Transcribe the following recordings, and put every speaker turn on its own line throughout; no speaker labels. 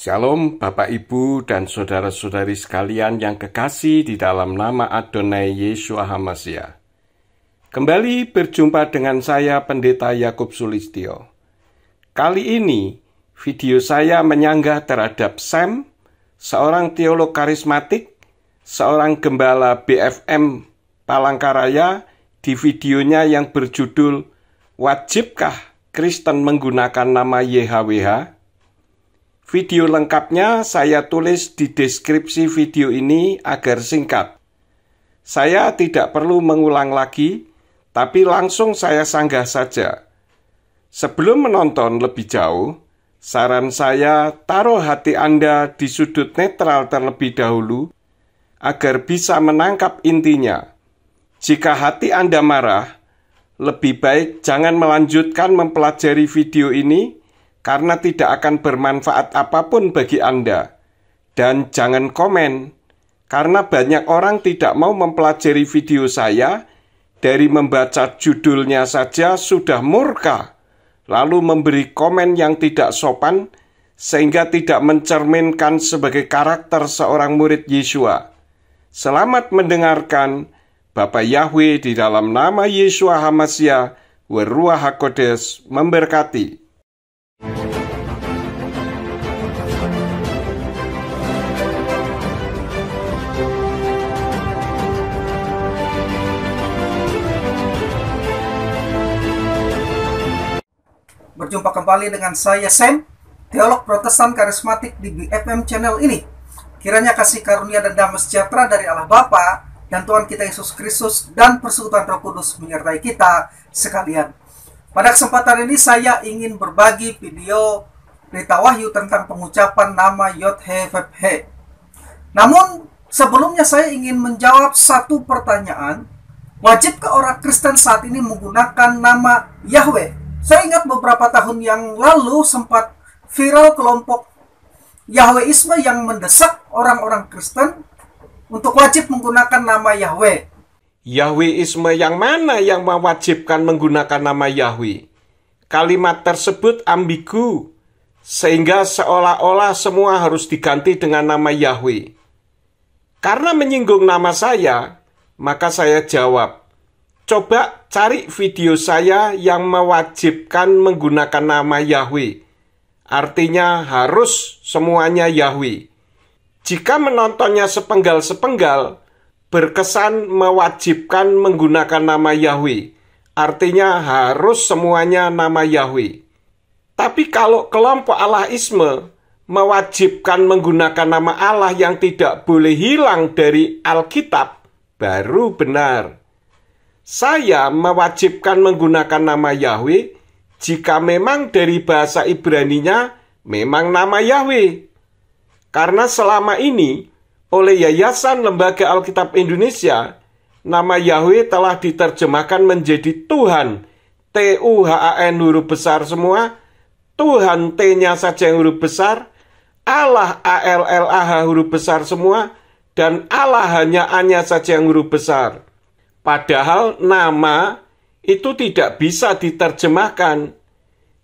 Shalom Bapak Ibu dan saudara-saudari sekalian yang kekasih di dalam nama Adonai Yeshua HaMashiach. Kembali berjumpa dengan saya Pendeta Yakub Sulistyo. Kali ini video saya menyanggah terhadap Sam, seorang teolog karismatik, seorang gembala BFM Palangkaraya di videonya yang berjudul "Wajibkah Kristen menggunakan nama YHWH?" Video lengkapnya saya tulis di deskripsi video ini agar singkat. Saya tidak perlu mengulang lagi, tapi langsung saya sanggah saja. Sebelum menonton lebih jauh, saran saya taruh hati Anda di sudut netral terlebih dahulu, agar bisa menangkap intinya. Jika hati Anda marah, lebih baik jangan melanjutkan mempelajari video ini, karena tidak akan bermanfaat apapun bagi Anda. Dan jangan komen, karena banyak orang tidak mau mempelajari video saya, dari membaca judulnya saja sudah murka, lalu memberi komen yang tidak sopan, sehingga tidak mencerminkan sebagai karakter seorang murid Yeshua. Selamat mendengarkan, Bapa Yahweh di dalam nama Yeshua HaMashiach, Waruach HaKodesh memberkati.
Berjumpa kembali dengan saya Sam, teolog Protestan karismatik di BFM channel ini. Kiranya kasih karunia dan damai sejahtera dari Allah Bapa dan Tuhan kita Yesus Kristus dan persekutuan Roh Kudus menyertai kita sekalian. Pada kesempatan ini saya ingin berbagi video berita wahyu tentang pengucapan nama Yod-He-Vav-He. Namun sebelumnya saya ingin menjawab satu pertanyaan. Wajibkah orang Kristen saat ini menggunakan nama Yahweh? Saya ingat beberapa tahun yang lalu sempat viral kelompok Yahweisme yang mendesak orang-orang Kristen untuk wajib menggunakan nama Yahweh.
Yahweisme yang mana yang mewajibkan menggunakan nama Yahweh? Kalimat tersebut ambigu, sehingga seolah-olah semua harus diganti dengan nama Yahweh. Karena menyinggung nama saya, maka saya jawab, coba cari video saya yang mewajibkan menggunakan nama Yahweh. Artinya harus semuanya Yahweh. Jika menontonnya sepenggal-sepenggal, berkesan mewajibkan menggunakan nama Yahweh. Artinya harus semuanya nama Yahweh. Tapi kalau kelompok Allahisme mewajibkan menggunakan nama Allah yang tidak boleh hilang dari Alkitab, baru benar. Saya mewajibkan menggunakan nama Yahweh jika memang dari bahasa Ibraninya memang nama Yahweh. Karena selama ini oleh Yayasan Lembaga Alkitab Indonesia, nama Yahweh telah diterjemahkan menjadi Tuhan, T-U-H-A-N huruf besar semua, Tuhan T-nya saja yang huruf besar, Allah A-L-L-A-H huruf besar semua, dan Allah hanya A-nya saja yang huruf besar. Padahal nama itu tidak bisa diterjemahkan.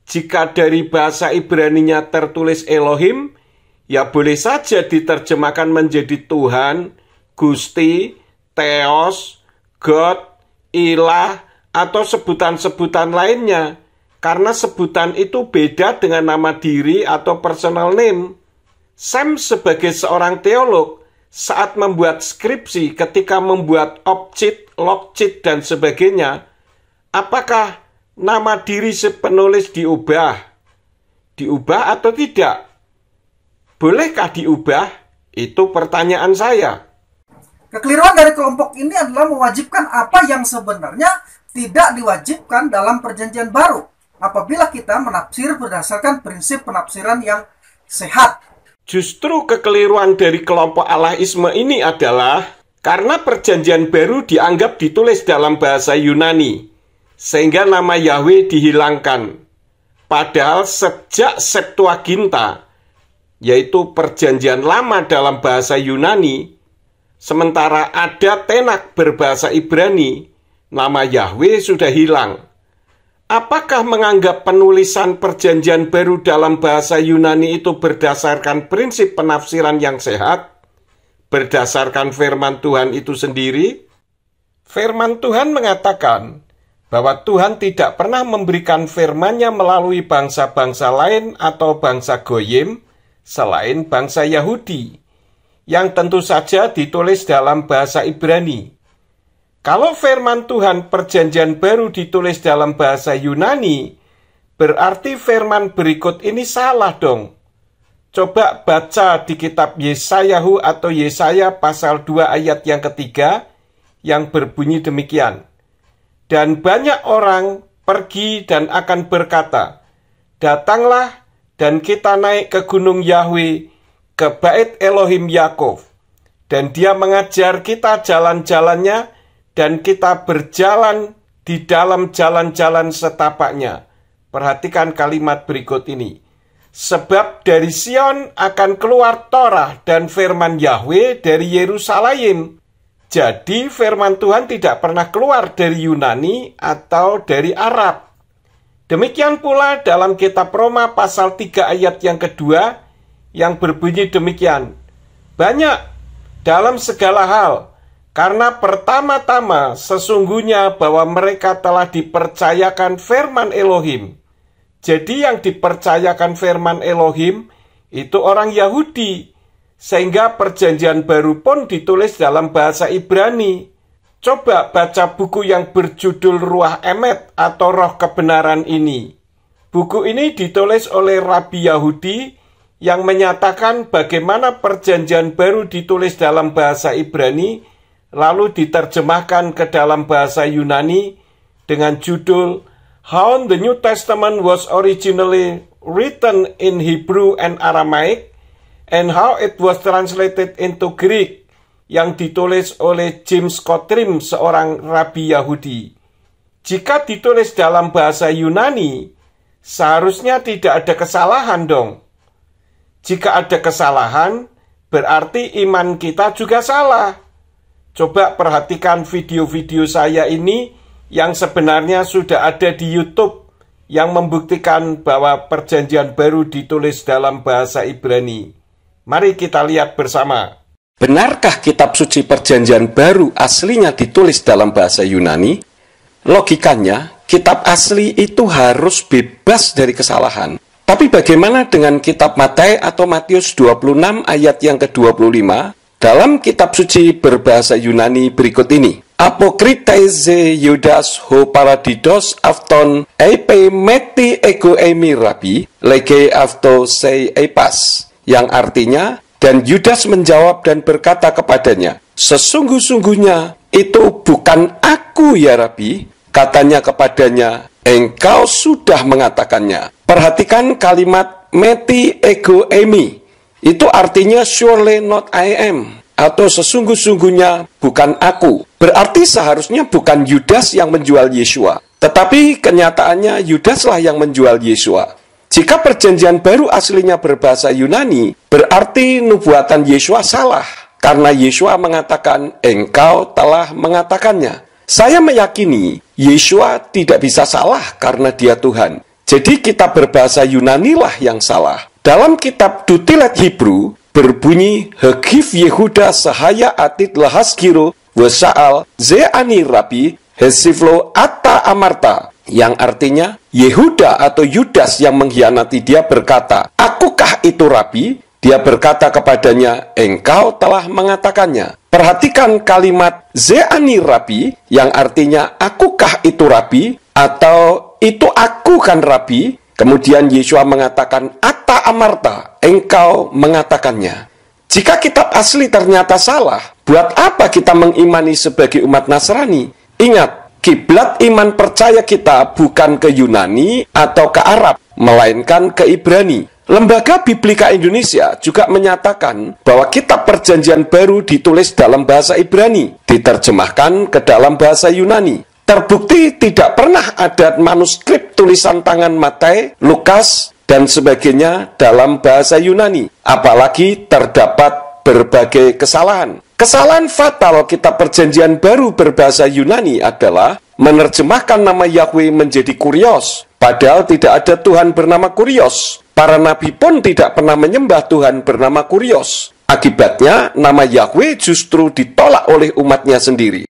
Jika dari bahasa Ibraninya tertulis Elohim, ya boleh saja diterjemahkan menjadi Tuhan, Gusti, Theos, God, Ilah, atau sebutan-sebutan lainnya. Karena sebutan itu beda dengan nama diri atau personal name. Sam sebagai seorang teolog, saat membuat skripsi, ketika membuat objek, logcheat, dan sebagainya, apakah nama diri si penulis diubah? Diubah atau tidak? Bolehkah diubah? Itu pertanyaan saya.
Kekeliruan dari kelompok ini adalah mewajibkan apa yang sebenarnya tidak diwajibkan dalam perjanjian baru, apabila kita menafsir berdasarkan prinsip penafsiran yang sehat.
Justru kekeliruan dari kelompok Allahisme ini adalah karena perjanjian baru dianggap ditulis dalam bahasa Yunani, sehingga nama Yahweh dihilangkan. Padahal sejak Septuaginta, yaitu perjanjian lama dalam bahasa Yunani, sementara ada Tenak berbahasa Ibrani, nama Yahweh sudah hilang. Apakah menganggap penulisan Perjanjian Baru dalam bahasa Yunani itu berdasarkan prinsip penafsiran yang sehat? Berdasarkan firman Tuhan itu sendiri? Firman Tuhan mengatakan bahwa Tuhan tidak pernah memberikan firman-Nya melalui bangsa-bangsa lain atau bangsa Goyim selain bangsa Yahudi, yang tentu saja ditulis dalam bahasa Ibrani. Kalau firman Tuhan Perjanjian Baru ditulis dalam bahasa Yunani, berarti firman berikut ini salah dong. Coba baca di kitab Yesayahu atau Yesaya pasal 2 ayat yang ketiga, yang berbunyi demikian. Dan banyak orang pergi dan akan berkata, datanglah dan kita naik ke gunung Yahweh, ke bait Elohim Yakov. Dan dia mengajar kita jalan-jalannya, dan kita berjalan di dalam jalan-jalan setapaknya. Perhatikan kalimat berikut ini. Sebab dari Sion akan keluar Torah dan firman Yahweh dari Yerusalem. Jadi firman Tuhan tidak pernah keluar dari Yunani atau dari Arab. Demikian pula dalam kitab Roma pasal 3 ayat yang kedua yang berbunyi demikian. Banyak dalam segala hal, karena pertama-tama sesungguhnya bahwa mereka telah dipercayakan firman Elohim. Jadi yang dipercayakan firman Elohim itu orang Yahudi, sehingga Perjanjian Baru pun ditulis dalam bahasa Ibrani. Coba baca buku yang berjudul Ruach Emet atau Roh Kebenaran ini. Buku ini ditulis oleh Rabi Yahudi yang menyatakan bagaimana Perjanjian Baru ditulis dalam bahasa Ibrani, lalu diterjemahkan ke dalam bahasa Yunani dengan judul How the New Testament was originally written in Hebrew and Aramaic and how it was translated into Greek, yang ditulis oleh James Kotrim, seorang rabi Yahudi. Jika ditulis dalam bahasa Yunani, seharusnya tidak ada kesalahan dong. Jika ada kesalahan, berarti iman kita juga salah. Coba perhatikan video-video saya ini yang sebenarnya sudah ada di YouTube yang membuktikan bahwa Perjanjian Baru ditulis dalam bahasa Ibrani. Mari kita lihat bersama. Benarkah kitab suci Perjanjian Baru aslinya ditulis dalam bahasa Yunani? Logikanya, kitab asli itu harus bebas dari kesalahan. Tapi bagaimana dengan kitab Matius atau Matius 26 ayat yang ke-25? Dalam kitab suci berbahasa Yunani berikut ini. Apokriteze Judas ho paradidos afton epe meti ego emi rabi lege afto sei epas, yang artinya, dan Yudas menjawab dan berkata kepadanya, sesungguh-sungguhnya itu bukan aku ya Rabi. Katanya kepadanya, engkau sudah mengatakannya. Perhatikan kalimat meti ego emi. Itu artinya surely not I am, atau sesungguh-sungguhnya bukan aku. Berarti seharusnya bukan Yudas yang menjual Yesua, tetapi kenyataannya Yudaslah yang menjual Yesua. Jika Perjanjian Baru aslinya berbahasa Yunani, berarti nubuatan Yesua salah, karena Yesua mengatakan, engkau telah mengatakannya. Saya meyakini Yesua tidak bisa salah karena dia Tuhan. Jadi kitab berbahasa Yunani lah yang salah. Dalam kitab Dutilet Hebrew berbunyi Hegif Yehuda Sahaya Atit Lahaskiro Wasaal Zeani Rabi Hesiflo Atta Amarta, yang artinya Yehuda atau Yudas yang mengkhianati dia berkata, akukah itu Rabi? Dia berkata kepadanya, engkau telah mengatakannya. Perhatikan kalimat Zeani Rabi yang artinya akukah itu Rabi atau itu aku kan Rabi. Kemudian Yesua mengatakan, Atta Amarta, engkau mengatakannya. Jika kitab asli ternyata salah, buat apa kita mengimani sebagai umat Nasrani? Ingat, kiblat iman percaya kita bukan ke Yunani atau ke Arab, melainkan ke Ibrani. Lembaga Biblika Indonesia juga menyatakan bahwa kitab Perjanjian Baru ditulis dalam bahasa Ibrani, diterjemahkan ke dalam bahasa Yunani. Terbukti tidak pernah ada manuskrip tulisan tangan Matius, Lukas, dan sebagainya dalam bahasa Yunani. Apalagi terdapat berbagai kesalahan. Kesalahan fatal kitab Perjanjian Baru berbahasa Yunani adalah menerjemahkan nama Yahweh menjadi Kurios, padahal tidak ada Tuhan bernama Kurios. Para nabi pun tidak pernah menyembah Tuhan bernama Kurios. Akibatnya, nama Yahweh justru ditolak oleh umatnya sendiri.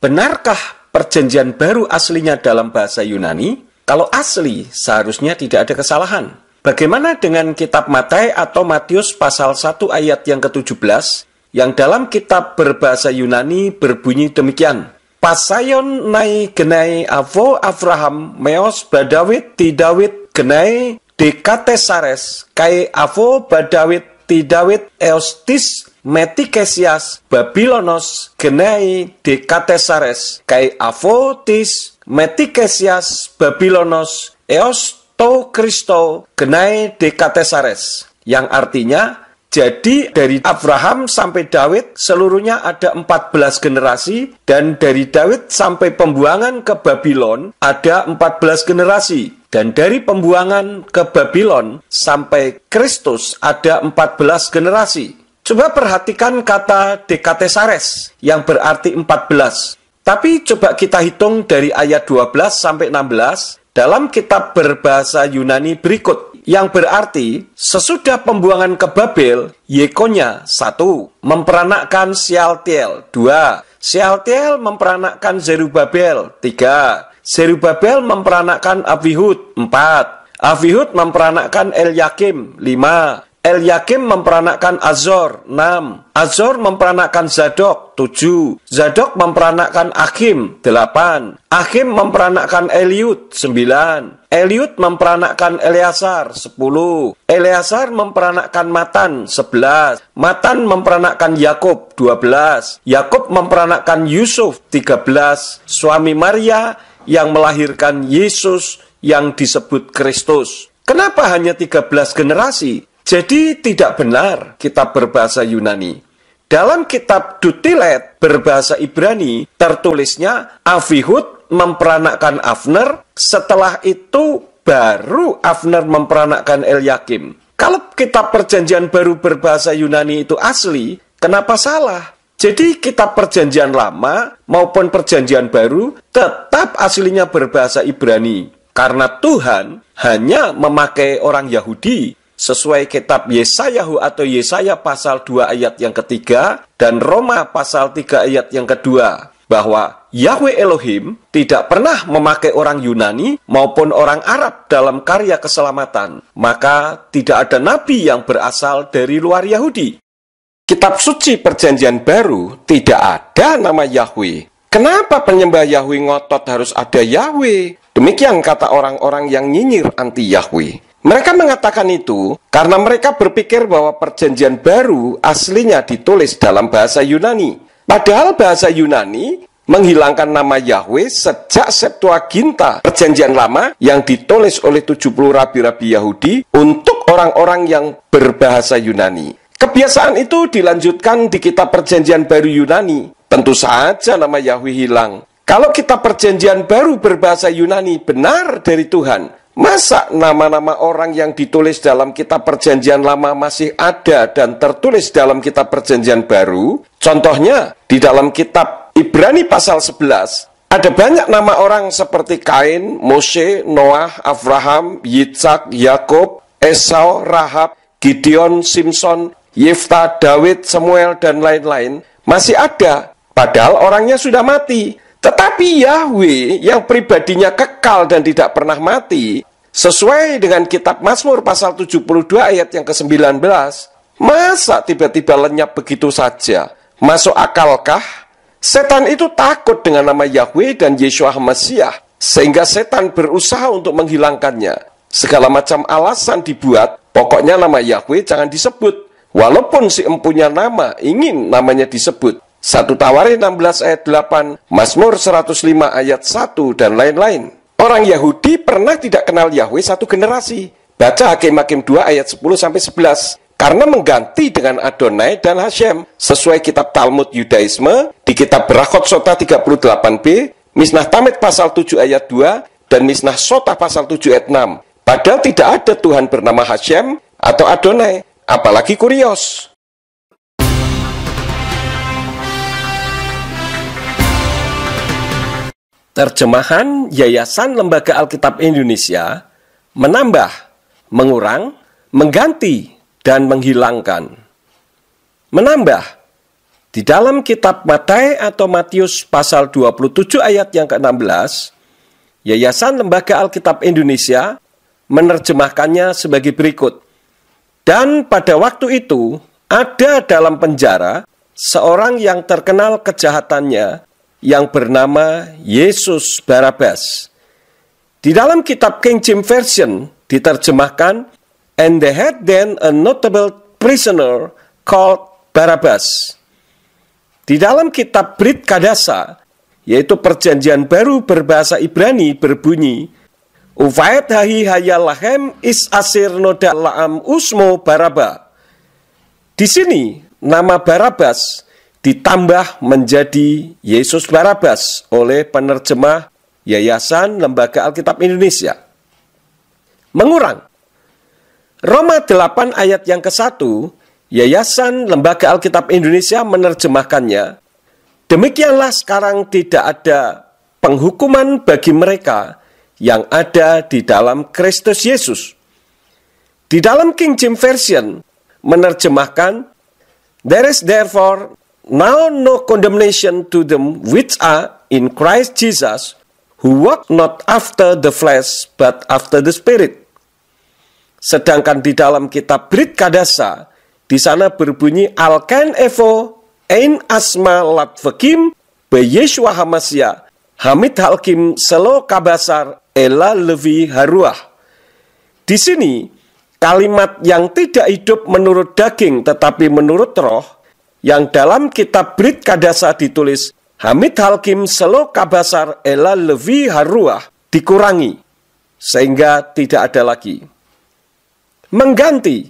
Benarkah Perjanjian Baru aslinya dalam bahasa Yunani? Kalau asli, seharusnya tidak ada kesalahan. Bagaimana dengan kitab Matius atau Matius pasal 1 ayat yang ke-17, yang dalam kitab berbahasa Yunani berbunyi demikian. Pasayon nai genai avo Abraham meos badawit ti Dawid genai dekatesares kai avo badawit ti Dawid eostis metikesias Babilonos genai dekatesares kai avo tis metikesias Babilonos eos to Kristo genai dekatesares, yang artinya, jadi dari Abraham sampai Daud seluruhnya ada 14 generasi, dan dari Daud sampai pembuangan ke Babylon ada 14 generasi, dan dari pembuangan ke Babylon sampai Kristus ada 14 generasi. Coba perhatikan kata dekatesares yang berarti 14. Tapi coba kita hitung dari ayat 12 sampai 16 dalam kitab berbahasa Yunani berikut, yang berarti sesudah pembuangan ke Babel, Yekonya 1 memperanakkan Sealtiel, 2 Sealtiel memperanakkan Zerubabel, 3 Zerubabel memperanakkan Abihud, 4 Abihud memperanakkan Elyakim, 5 Elyakim memperanakkan Azor, 6 Azor memperanakkan Zadok, 7 Zadok memperanakkan Akhim, 8 Akhim memperanakkan Eliud, 9 Eliud memperanakkan Eleazar, 10 Eleazar memperanakkan Matan, 11 Matan memperanakkan Yakub, 12 Yakub memperanakkan Yusuf, 13 Suami Maria yang melahirkan Yesus yang disebut Kristus. Kenapa hanya 13 generasi? Jadi tidak benar kitab berbahasa Yunani. Dalam kitab Dutilet berbahasa Ibrani tertulisnya Abihud memperanakkan Avner, setelah itu baru Avner memperanakkan Elyakim. Kalau kitab Perjanjian Baru berbahasa Yunani itu asli, kenapa salah? Jadi kitab Perjanjian Lama maupun Perjanjian Baru tetap aslinya berbahasa Ibrani, karena Tuhan hanya memakai orang Yahudi. Sesuai kitab Yesayahu atau Yesaya pasal 2 ayat yang ketiga dan Roma pasal 3 ayat yang kedua, bahwa Yahweh Elohim tidak pernah memakai orang Yunani maupun orang Arab dalam karya keselamatan. Maka tidak ada nabi yang berasal dari luar Yahudi. Kitab suci Perjanjian Baru tidak ada nama Yahweh. Kenapa penyembah Yahweh ngotot harus ada Yahweh? Demikian kata orang-orang yang nyinyir anti Yahweh. Mereka mengatakan itu karena mereka berpikir bahwa Perjanjian Baru aslinya ditulis dalam bahasa Yunani. Padahal bahasa Yunani menghilangkan nama Yahweh sejak Septuaginta, Perjanjian Lama yang ditulis oleh 70 rabi-rabi Yahudi untuk orang-orang yang berbahasa Yunani. Kebiasaan itu dilanjutkan di kitab Perjanjian Baru Yunani. Tentu saja nama Yahweh hilang. Kalau kitab Perjanjian Baru berbahasa Yunani benar dari Tuhan, masa nama-nama orang yang ditulis dalam kitab Perjanjian Lama masih ada dan tertulis dalam kitab Perjanjian Baru? Contohnya, di dalam kitab Ibrani pasal 11, ada banyak nama orang seperti Kain, Mose, Noah, Abraham, Yitzhak, Yakub, Esau, Rahab, Gideon, Simson, Yefta, Daud, Samuel, dan lain-lain masih ada, padahal orangnya sudah mati. Tetapi Yahweh yang pribadinya kekal dan tidak pernah mati, sesuai dengan kitab Mazmur pasal 72 ayat yang ke-19, masa tiba-tiba lenyap begitu saja? Masuk akalkah? Setan itu takut dengan nama Yahweh dan Yeshua Mesias, sehingga setan berusaha untuk menghilangkannya. Segala macam alasan dibuat, pokoknya nama Yahweh jangan disebut. Walaupun si empunya nama ingin namanya disebut. 1 Tawarin 16 ayat 8, Mazmur 105 ayat 1, dan lain-lain. Orang Yahudi pernah tidak kenal Yahweh satu generasi. Baca Hakim-Hakim 2 ayat 10-11. Karena mengganti dengan Adonai dan Hashem. Sesuai kitab Talmud Yudaisme, di kitab Berachot Sota 38b, Mishnah Tamid pasal 7 ayat 2, dan Mishnah Sota pasal 7 ayat 6. Padahal tidak ada Tuhan bernama Hashem atau Adonai, apalagi Kurios. Terjemahan Yayasan Lembaga Alkitab Indonesia menambah, mengurang, mengganti, dan menghilangkan. Menambah, di dalam kitab Matius atau Matius pasal 27 ayat yang ke-16, Yayasan Lembaga Alkitab Indonesia menerjemahkannya sebagai berikut. Dan pada waktu itu, ada dalam penjara seorang yang terkenal kejahatannya yang bernama Yesus Barabas. Di dalam kitab King James Version diterjemahkan, "And they had then a notable prisoner called Barabbas." Di dalam kitab Brit Kadasa, yaitu Perjanjian Baru berbahasa Ibrani, berbunyi, "Uvayat hahi hayalahem is asir noda laam usmo Baraba." Di sini, nama Barabas ditambah menjadi Yesus Barabas oleh penerjemah Yayasan Lembaga Alkitab Indonesia. Mengurang, Roma 8 ayat yang ke-1, Yayasan Lembaga Alkitab Indonesia menerjemahkannya, "Demikianlah sekarang tidak ada penghukuman bagi mereka yang ada di dalam Kristus Yesus." Di dalam King James Version menerjemahkan, "There is therefore now no condemnation to them which are in Christ Jesus, who walk not after the flesh, but after the Spirit." Sedangkan di dalam kitab Brit Kadasa, di sana berbunyi, "Alkan evo ein asma latvekim be Yeshua Hamasya, hamid halkim selo kabasar ela levi haruah." Di sini, kalimat yang tidak hidup menurut daging tetapi menurut roh, yang dalam kitab Brit Kadasa ditulis Hamid Halkim Selo Kabasar Ela Levi Haruah, dikurangi sehingga tidak ada lagi. Mengganti,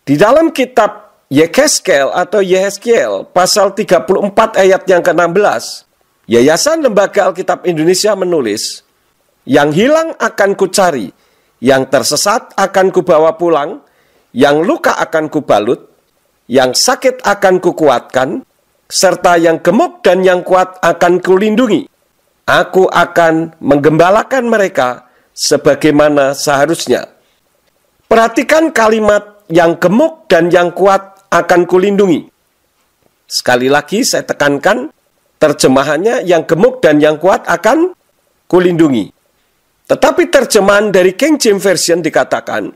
di dalam kitab Yehezkiel atau Yehezkiel pasal 34 ayat yang ke-16, Yayasan Lembaga Alkitab Indonesia menulis, "Yang hilang akan kucari, yang tersesat akan kubawa pulang, yang luka akan kubalut, yang sakit akan kukuatkan, serta yang gemuk dan yang kuat akan kulindungi. Aku akan menggembalakan mereka sebagaimana seharusnya." Perhatikan kalimat yang gemuk dan yang kuat akan kulindungi. Sekali lagi saya tekankan, terjemahannya yang gemuk dan yang kuat akan kulindungi. Tetapi terjemahan dari King James Version dikatakan,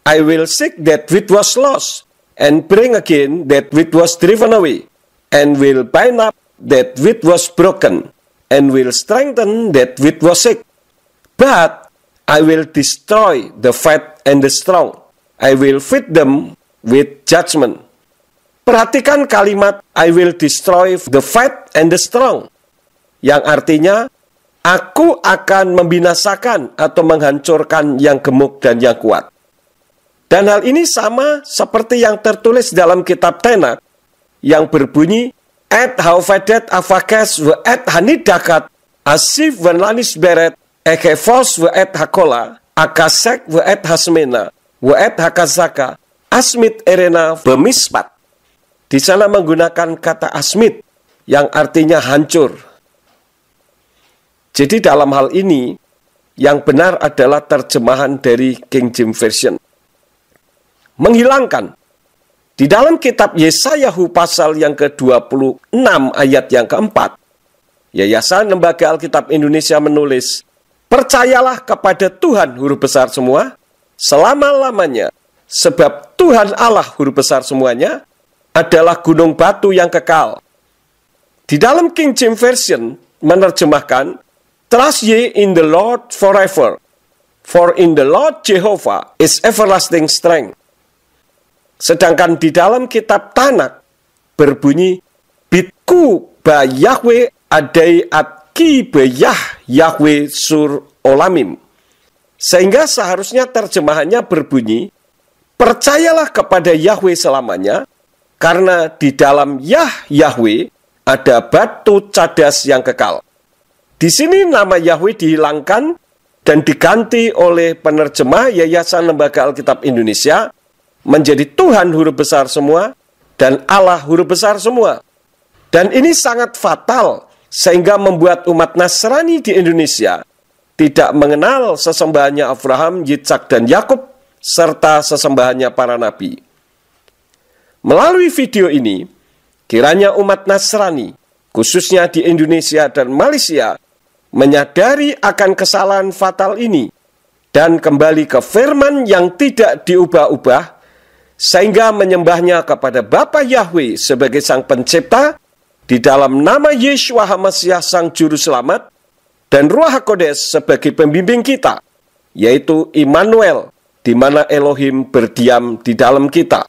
"I will seek that which was lost, and bring again that which was driven away, and will bind up that which was broken, and will strengthen that which was sick. But I will destroy the fat and the strong. I will feed them with judgment." Perhatikan kalimat "I will destroy the fat and the strong", yang artinya aku akan membinasakan atau menghancurkan yang gemuk dan yang kuat. Dan hal ini sama seperti yang tertulis dalam kitab Tenak yang berbunyi, "Et haufadet afakes ve et hanidakat asif ve lanis beret ekefos ve et hakola akasek ve et hasmena ve et hakazaka asmit erena bemispat." Di sana menggunakan kata asmit yang artinya hancur. Jadi dalam hal ini yang benar adalah terjemahan dari King James Version. Menghilangkan. Di dalam kitab Yesayahu pasal yang ke-26 ayat yang ke-4, Yayasan Lembaga Alkitab Indonesia menulis, "Percayalah kepada Tuhan huruf besar semua, selama-lamanya, sebab Tuhan Allah huruf besar semuanya adalah gunung batu yang kekal." Di dalam King James Version menerjemahkan, "Trust ye in the Lord forever, for in the Lord Jehovah is everlasting strength." Sedangkan di dalam kitab Tanak berbunyi, "Bitku ba Yahweh adai atki ba Yahweh sur olamim." Sehingga seharusnya terjemahannya berbunyi, "Percayalah kepada Yahweh selamanya, karena di dalam Yahweh ada batu cadas yang kekal." Di sini nama Yahweh dihilangkan dan diganti oleh penerjemah Yayasan Lembaga Alkitab Indonesia menjadi Tuhan huruf besar semua dan Allah huruf besar semua. Dan ini sangat fatal sehingga membuat umat Nasrani di Indonesia tidak mengenal sesembahannya Abraham, Yitzhak, dan Yakub, serta sesembahannya para nabi. Melalui video ini, kiranya umat Nasrani, khususnya di Indonesia dan Malaysia, menyadari akan kesalahan fatal ini dan kembali ke firman yang tidak diubah-ubah, sehingga menyembahnya kepada Bapa Yahweh sebagai Sang Pencipta di dalam nama Yeshua HaMashiach Sang Juru Selamat dan Ruach HaKodes sebagai pembimbing kita, yaitu Immanuel, di mana Elohim berdiam di dalam kita.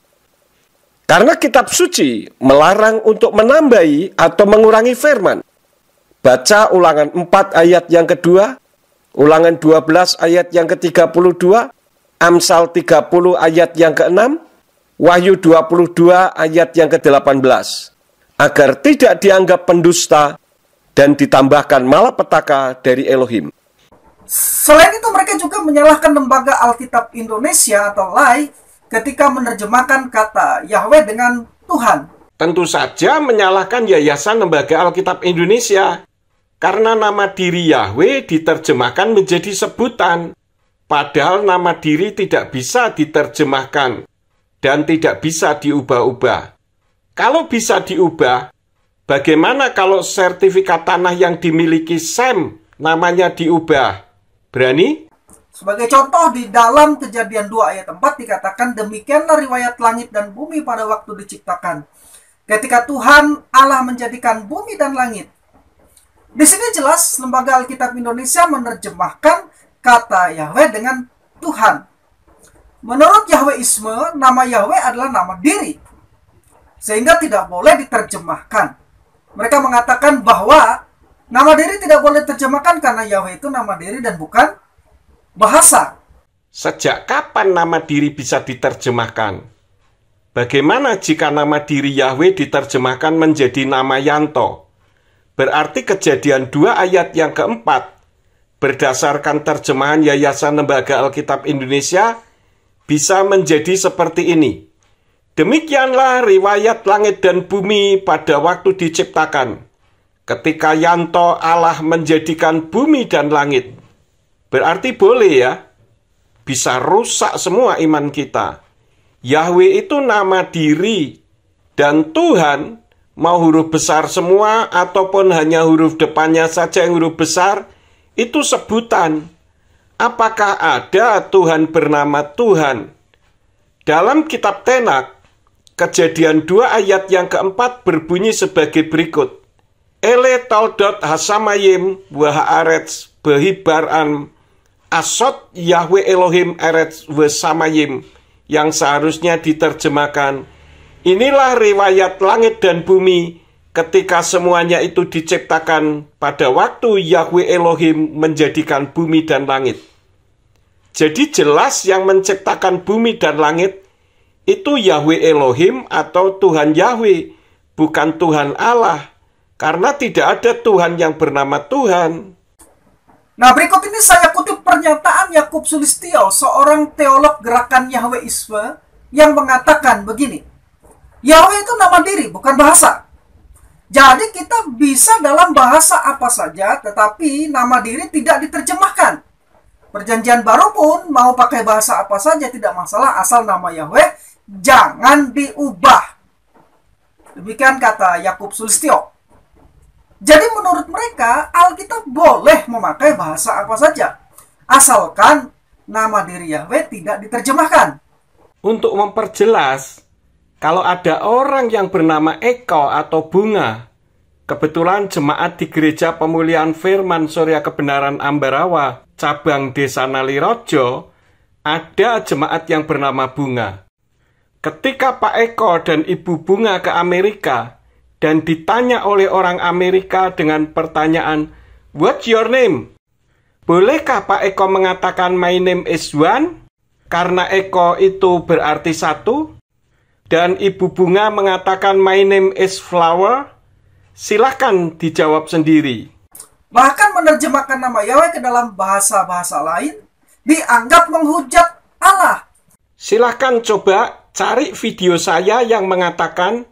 Karena kitab suci melarang untuk menambahi atau mengurangi firman. Baca Ulangan 4 ayat yang kedua, Ulangan 12 ayat yang ke-32, Amsal 30 ayat yang ke-6, Wahyu 22 ayat yang ke-18, agar tidak dianggap pendusta dan ditambahkan malapetaka dari Elohim.
Selain itu, mereka juga menyalahkan lembaga Alkitab Indonesia atau LAI ketika menerjemahkan kata Yahweh dengan Tuhan.
Tentu saja menyalahkan Yayasan Lembaga Alkitab Indonesia, karena nama diri Yahweh diterjemahkan menjadi sebutan, padahal nama diri tidak bisa diterjemahkan dan tidak bisa diubah-ubah. Kalau bisa diubah, bagaimana kalau sertifikat tanah yang dimiliki Sem namanya diubah? Berani?
Sebagai contoh, di dalam Kejadian 2 ayat 4 dikatakan, demikianlah riwayat langit dan bumi pada waktu diciptakan, ketika Tuhan Allah menjadikan bumi dan langit. Di sini jelas Lembaga Alkitab Indonesia menerjemahkan kata Yahweh dengan Tuhan. Menurut Yahweisme, nama Yahweh adalah nama diri, sehingga tidak boleh diterjemahkan. Mereka mengatakan bahwa nama diri tidak boleh diterjemahkan karena Yahweh itu nama diri dan bukan bahasa.
Sejak kapan nama diri bisa diterjemahkan? Bagaimana jika nama diri Yahweh diterjemahkan menjadi nama Yanto? Berarti Kejadian 2 ayat yang keempat, berdasarkan terjemahan Yayasan Lembaga Alkitab Indonesia, bisa menjadi seperti ini. Demikianlah riwayat langit dan bumi pada waktu diciptakan, ketika Yanto Allah menjadikan bumi dan langit. Berarti boleh ya? Bisa rusak semua iman kita. Yahweh itu nama diri, dan Tuhan, mau huruf besar semua ataupun hanya huruf depannya saja yang huruf besar, itu sebutan. Apakah ada Tuhan bernama Tuhan? Dalam kitab Tenak, Kejadian 2 ayat yang keempat berbunyi sebagai berikut. Ele toldot hasamayim wa haaretz behibaran asot Yahweh Elohim eretz wa samayim, yang seharusnya diterjemahkan, inilah riwayat langit dan bumi ketika semuanya itu diciptakan pada waktu Yahweh Elohim menjadikan bumi dan langit. Jadi jelas yang menciptakan bumi dan langit itu Yahweh Elohim atau Tuhan Yahweh, bukan Tuhan Allah, karena tidak ada Tuhan yang bernama Tuhan.
Nah, berikut ini saya kutip pernyataan Yakub Sulistyo, seorang teolog gerakan Yahweisme, yang mengatakan begini. Yahweh itu nama diri, bukan bahasa. Jadi kita bisa dalam bahasa apa saja, tetapi nama diri tidak diterjemahkan. Perjanjian Baru pun mau pakai bahasa apa saja tidak masalah, asal nama Yahweh jangan diubah. Demikian kata Yakub Sulistyo. Jadi menurut mereka, Alkitab boleh memakai bahasa apa saja, asalkan nama diri Yahweh tidak diterjemahkan.
Untuk memperjelas, kalau ada orang yang bernama Eko atau Bunga, kebetulan jemaat di Gereja Pemulihan Firman Surya Kebenaran Ambarawa, cabang Desa Nalirojo, ada jemaat yang bernama Bunga. Ketika Pak Eko dan Ibu Bunga ke Amerika, dan ditanya oleh orang Amerika dengan pertanyaan, "What's your name?" Bolehkah Pak Eko mengatakan, "My name is One"? Karena Eko itu berarti satu. Dan Ibu Bunga mengatakan, "My name is Flower." Silahkan dijawab sendiri.
Bahkan menerjemahkan nama Yahweh ke dalam bahasa-bahasa lain dianggap menghujat Allah.
Silahkan coba cari video saya yang mengatakan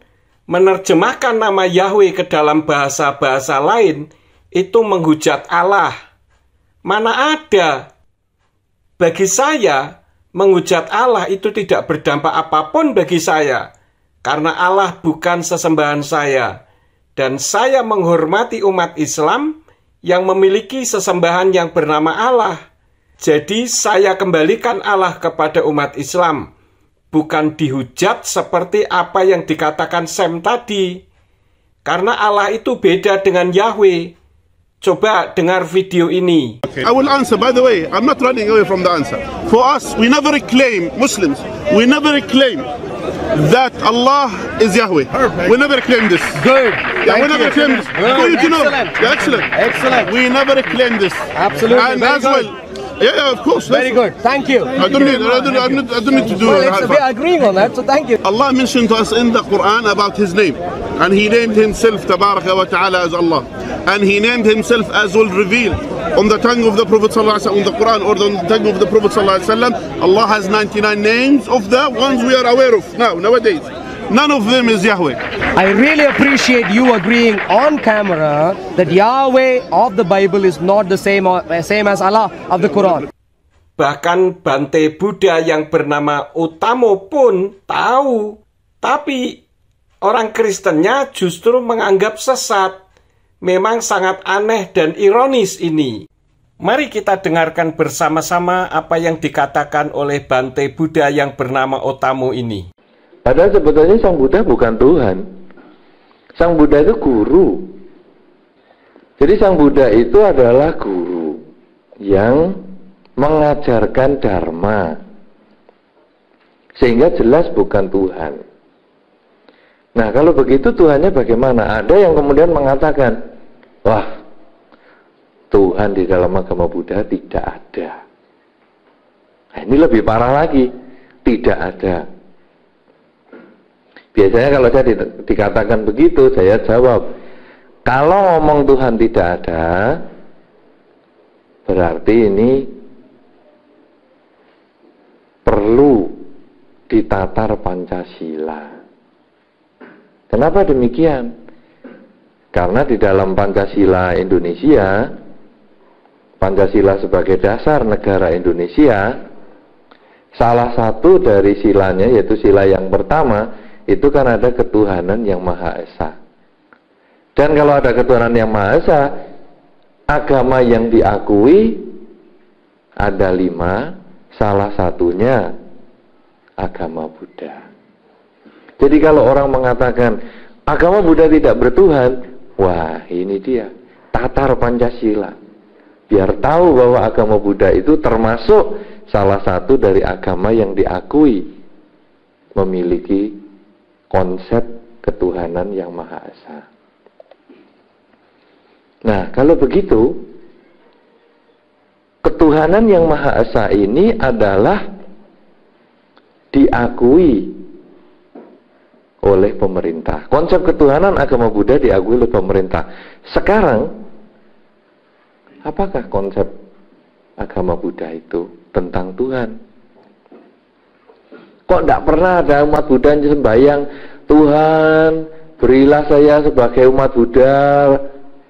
menerjemahkan nama Yahweh ke dalam bahasa-bahasa lain itu menghujat Allah. Mana ada? Bagi saya, menghujat Allah itu tidak berdampak apapun bagi saya, karena Allah bukan sesembahan saya, dan saya menghormati umat Islam yang memiliki sesembahan yang bernama Allah. Jadi saya kembalikan Allah kepada umat Islam, bukan dihujat seperti apa yang dikatakan Sam tadi. Karena Allah itu beda dengan Yahweh. Coba dengar video ini.
I will answer. By the way, I'm not running away from the answer. For us, we never claim, Muslims, we never claim that Allah is Yahweh. Perfect. We never claim this.
Good.
Yeah, we never claim this. For you to know. Yeah, excellent.
Excellent.
We never claim this.
Absolutely.
And
very
as
good.
well. Yeah, of course.
Very good. Thank you.
I don't need to do
Well,
it.
we are agreeing on that, so thank you.
Allah mentioned to us in the Quran about His name, and He named Himself Tabaraka wa Ta'ala as Allah, and He named Himself as will reveal on the tongue of the Prophet Sallallahu Alaihi Wasallam, on the Quran or on the tongue of the Prophet Sallallahu Alaihi Wasallam. Allah has 99 names of the ones we are aware of nowadays. None of them is Yahweh.
I really appreciate you agreeing on camera that Yahweh of the Bible is not the same as Allah of the Quran.
Bahkan Bante Buddha yang bernama Utamo pun tahu, tapi orang Kristennya justru menganggap sesat. Memang sangat aneh dan ironis ini. Mari kita dengarkan bersama-sama apa yang dikatakan oleh Bante Buddha yang bernama Utamo ini.
Padahal sebetulnya Sang Buddha bukan Tuhan. Sang Buddha itu guru. Jadi Sang Buddha itu adalah guru yang mengajarkan Dharma, sehingga jelas bukan Tuhan. Nah, kalau begitu Tuhannya bagaimana? Ada yang kemudian mengatakan, wah, Tuhan di dalam agama Buddha tidak ada. Nah, ini lebih parah lagi, tidak ada. Biasanya kalau saya dikatakan begitu, saya jawab, kalau ngomong Tuhan tidak ada, berarti ini perlu ditatar Pancasila. Kenapa demikian? Karena di dalam Pancasila Indonesia, Pancasila sebagai dasar negara Indonesia, salah satu dari silanya, yaitu sila yang pertama, itu kan ada ketuhanan yang Maha Esa. Dan kalau ada ketuhanan yang Maha Esa, agama yang diakui ada 5, salah satunya agama Buddha. Jadi kalau orang mengatakan agama Buddha tidak bertuhan, wah ini dia, tatar Pancasila. Biar tahu bahwa agama Buddha itu termasuk salah satu dari agama yang diakui memiliki konsep ketuhanan yang Maha Esa. Nah, kalau begitu, ketuhanan yang Maha Esa ini adalah diakui oleh pemerintah. Konsep ketuhanan agama Buddha diakui oleh pemerintah. Sekarang, apakah konsep agama Buddha itu tentang Tuhan? Kok tidak pernah ada umat Buddha yang sembahyang, Tuhan berilah saya sebagai umat Buddha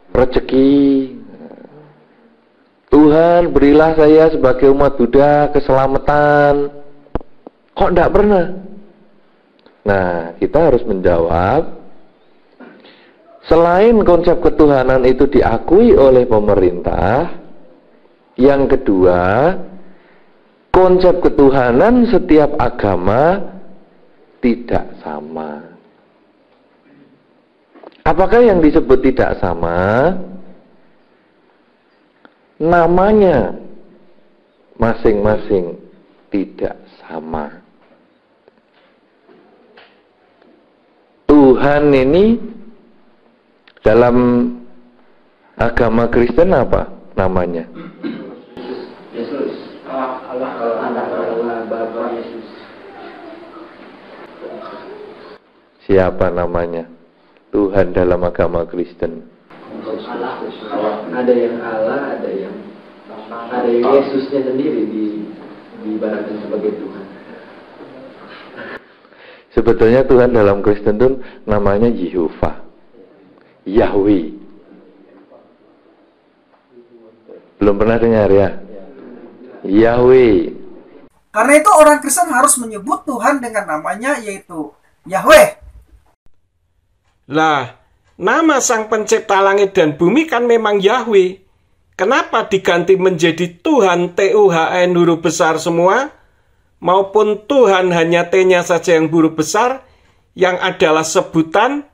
rezeki, Tuhan berilah saya sebagai umat Buddha keselamatan. Kok tidak pernah? Nah, kita harus menjawab, selain konsep ketuhanan itu diakui oleh pemerintah, yang kedua, konsep ketuhanan setiap agama tidak sama. Apakah yang disebut tidak sama? Namanya masing-masing tidak sama. Tuhan ini dalam agama Kristen apa namanya?
Yesus. Allah Bapa Yesus.
Siapa namanya? Tuhan dalam agama Kristen.
Allah. Ada yang Allah, ada yang Yesusnya sendiri diibaratkan sebagai Tuhan.
Sebetulnya Tuhan dalam Kristen itu namanya Yehovah, Yahweh. Belum pernah dengar ya? Yahweh.
Karena itu orang Kristen harus menyebut Tuhan dengan namanya, yaitu Yahweh.
Lah, nama Sang Pencipta langit dan bumi kan memang Yahweh. Kenapa diganti menjadi Tuhan TUHN huruf besar semua? Maupun Tuhan hanya T-nya saja yang huruf besar, yang adalah sebutan,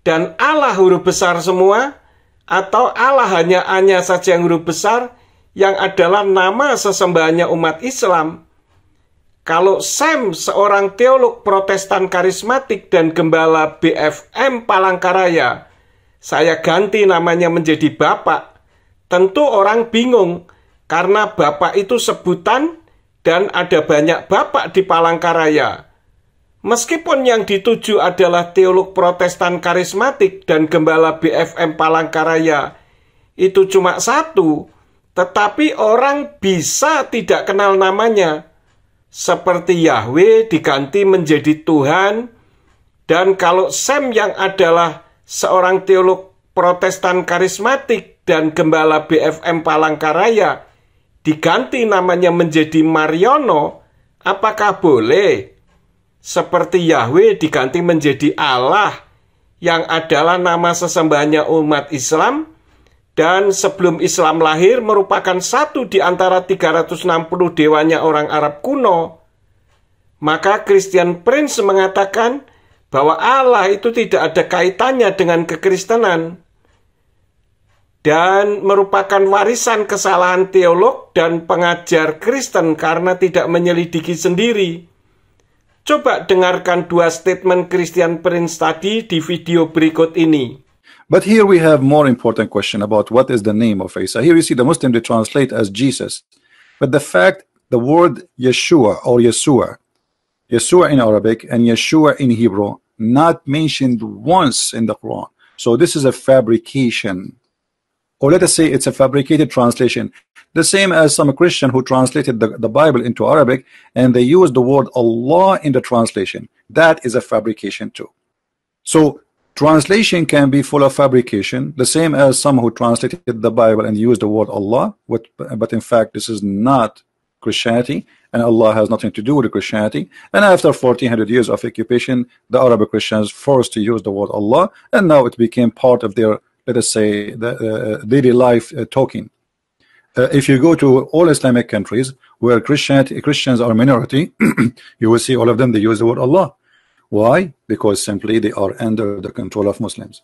dan Allah huruf besar semua? Atau Allah hanya A-nya saja yang huruf besar, yang adalah nama sesembahannya umat Islam? Kalau Sam, seorang teolog Protestan karismatik dan gembala BFM Palangkaraya, saya ganti namanya menjadi Bapak, tentu orang bingung, karena Bapak itu sebutan dan ada banyak Bapak di Palangkaraya. Meskipun yang dituju adalah teolog Protestan karismatik dan gembala BFM Palangkaraya itu cuma satu, tetapi orang bisa tidak kenal namanya. Seperti Yahweh diganti menjadi Tuhan, dan kalau Sam yang adalah seorang teolog Protestan karismatik dan gembala BFM Palangkaraya diganti namanya menjadi Mariono, apakah boleh? Seperti Yahweh diganti menjadi Allah, yang adalah nama sesembahannya umat Islam, dan sebelum Islam lahir merupakan satu di antara 360 dewanya orang Arab kuno. Maka Christian Prince mengatakan bahwa Allah itu tidak ada kaitannya dengan kekristenan dan merupakan warisan kesalahan teolog dan pengajar Kristen karena tidak menyelidiki sendiri. Coba dengarkan dua statement Christian Prince tadi di video berikut ini.
But here we have more important question about what is the name of Isa. Here you see the Muslim they translate as Jesus. But the fact, the word Yeshua or Yeshua in Arabic and Yeshua in Hebrew, not mentioned once in the Quran. So this is a fabrication. Or let us say it's a fabricated translation. The same as some Christian who translated the Bible into Arabic and they used the word Allah in the translation. That is a fabrication too. So translation can be full of fabrication, the same as some who translated the Bible and used the word Allah, but in fact this is not Christianity, and Allah has nothing to do with Christianity. And after 1400 years of occupation, the Arabic Christians forced to use the word Allah, and now it became part of their, let us say, the daily life talking. If you go to all Islamic countries where Christians are minority, you will see all of them, they use the word Allah. Why? Because simply they are under the control of Muslims.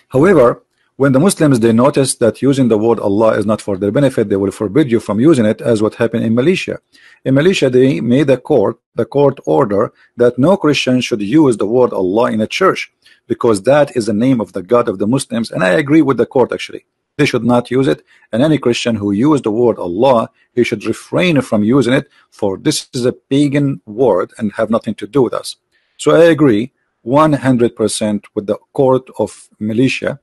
However, when the Muslims they notice that using the word Allah is not for their benefit, they will forbid you from using it, as what happened in Malaysia. In Malaysia, they made the court order that no Christian should use the word Allah in a church, because that is the name of the God of the Muslims, and I agree with the court actually. They should not use it, and any Christian who used the word Allah, he should refrain from using it, for this is a pagan word and have nothing to do with us. So I agree 100% with the court of Malaysia,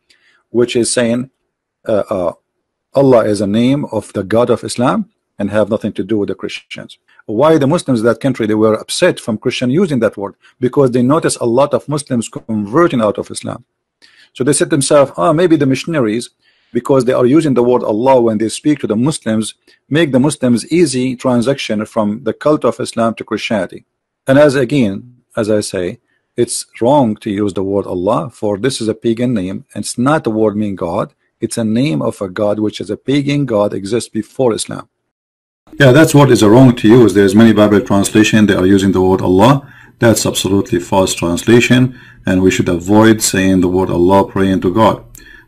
which is saying Allah is a name of the God of Islam and have nothing to do with the Christians. Why the Muslims in that country, they were upset from Christian using that word? Because they noticed a lot of Muslims converting out of Islam. So they said to themselves, maybe the missionaries, because they are using the word Allah when they speak to the Muslims, make the Muslims easy transaction from the cult of Islam to Christianity. And as I say, it's wrong to use the word Allah, for this is a pagan name, and it's not the word mean God, it's a name of a God which is a pagan God, exists before Islam. Yeah, that's what is wrong to use. There's many Bible translation, they are using the word Allah. That's absolutely false translation, and we should avoid saying the word Allah, praying to God.